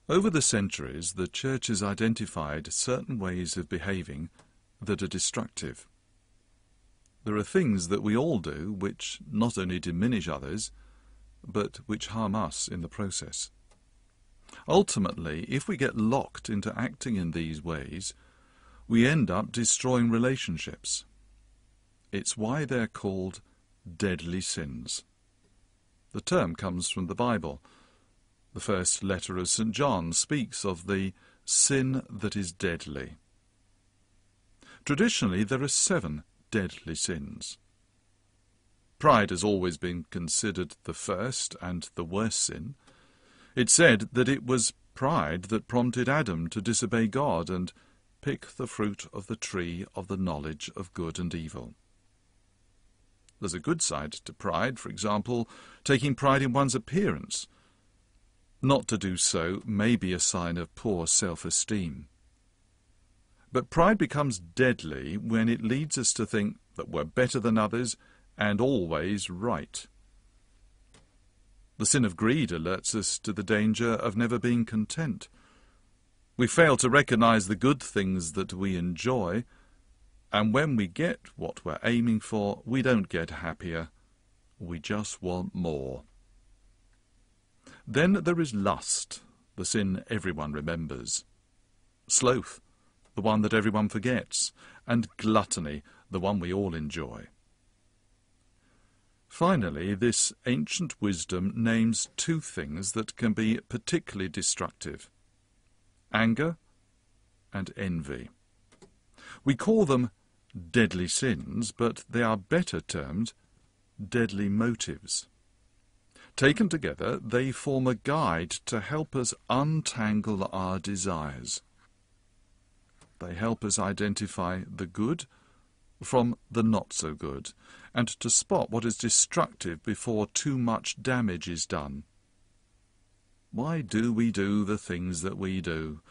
Over the centuries, the Church has identified certain ways of behaving that are destructive. There are things that we all do which not only diminish others, but which harm us in the process. Ultimately, if we get locked into acting in these ways, we end up destroying relationships. It's why they're called deadly sins. The term comes from the Bible. The first letter of St. John speaks of the sin that is deadly. Traditionally, there are 7 deadly sins. Pride has always been considered the first and the worst sin. It's said that it was pride that prompted Adam to disobey God and pick the fruit of the tree of the knowledge of good and evil. There's a good side to pride, for example, taking pride in one's appearance. Not to do so may be a sign of poor self-esteem. But pride becomes deadly when it leads us to think that we're better than others and always right. The sin of greed alerts us to the danger of never being content. We fail to recognize the good things that we enjoy, and when we get what we're aiming for, we don't get happier. We just want more. Then there is lust, the sin everyone remembers. Sloth, the one that everyone forgets. And gluttony, the one we all enjoy. Finally, this ancient wisdom names 2 things that can be particularly destructive: anger and envy. We call them deadly sins, but they are better termed deadly motives. Taken together, they form a guide to help us untangle our desires. They help us identify the good from the not-so-good, and to spot what is destructive before too much damage is done. Why do we do the things that we do?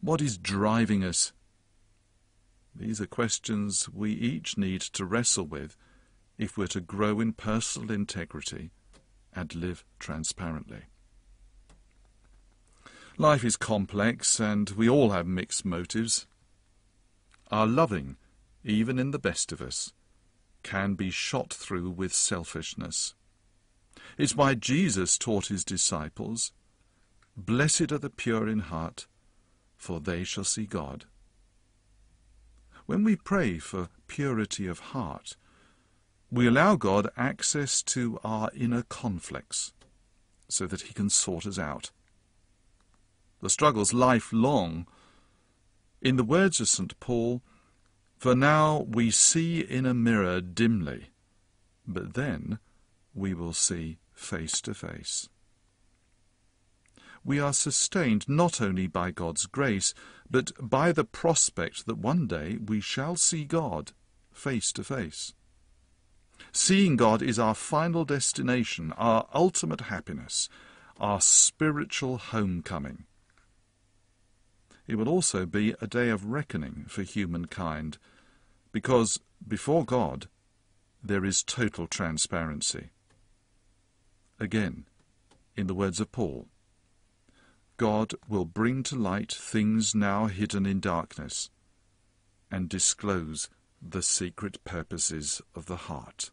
What is driving us? These are questions we each need to wrestle with if we're to grow in personal integrity and live transparently. Life is complex, and we all have mixed motives. Our loving, even in the best of us, can be shot through with selfishness. It's why Jesus taught his disciples, "Blessed are the pure in heart, for they shall see God." When we pray for purity of heart, we allow God access to our inner conflicts so that he can sort us out. The struggle's lifelong. In the words of St. Paul, "For now we see in a mirror dimly, but then we will see face to face." We are sustained not only by God's grace, but by the prospect that one day we shall see God face to face. Seeing God is our final destination, our ultimate happiness, our spiritual homecoming. It will also be a day of reckoning for humankind, because before God there is total transparency. Again, in the words of Paul, God will bring to light things now hidden in darkness and disclose the secret purposes of the heart.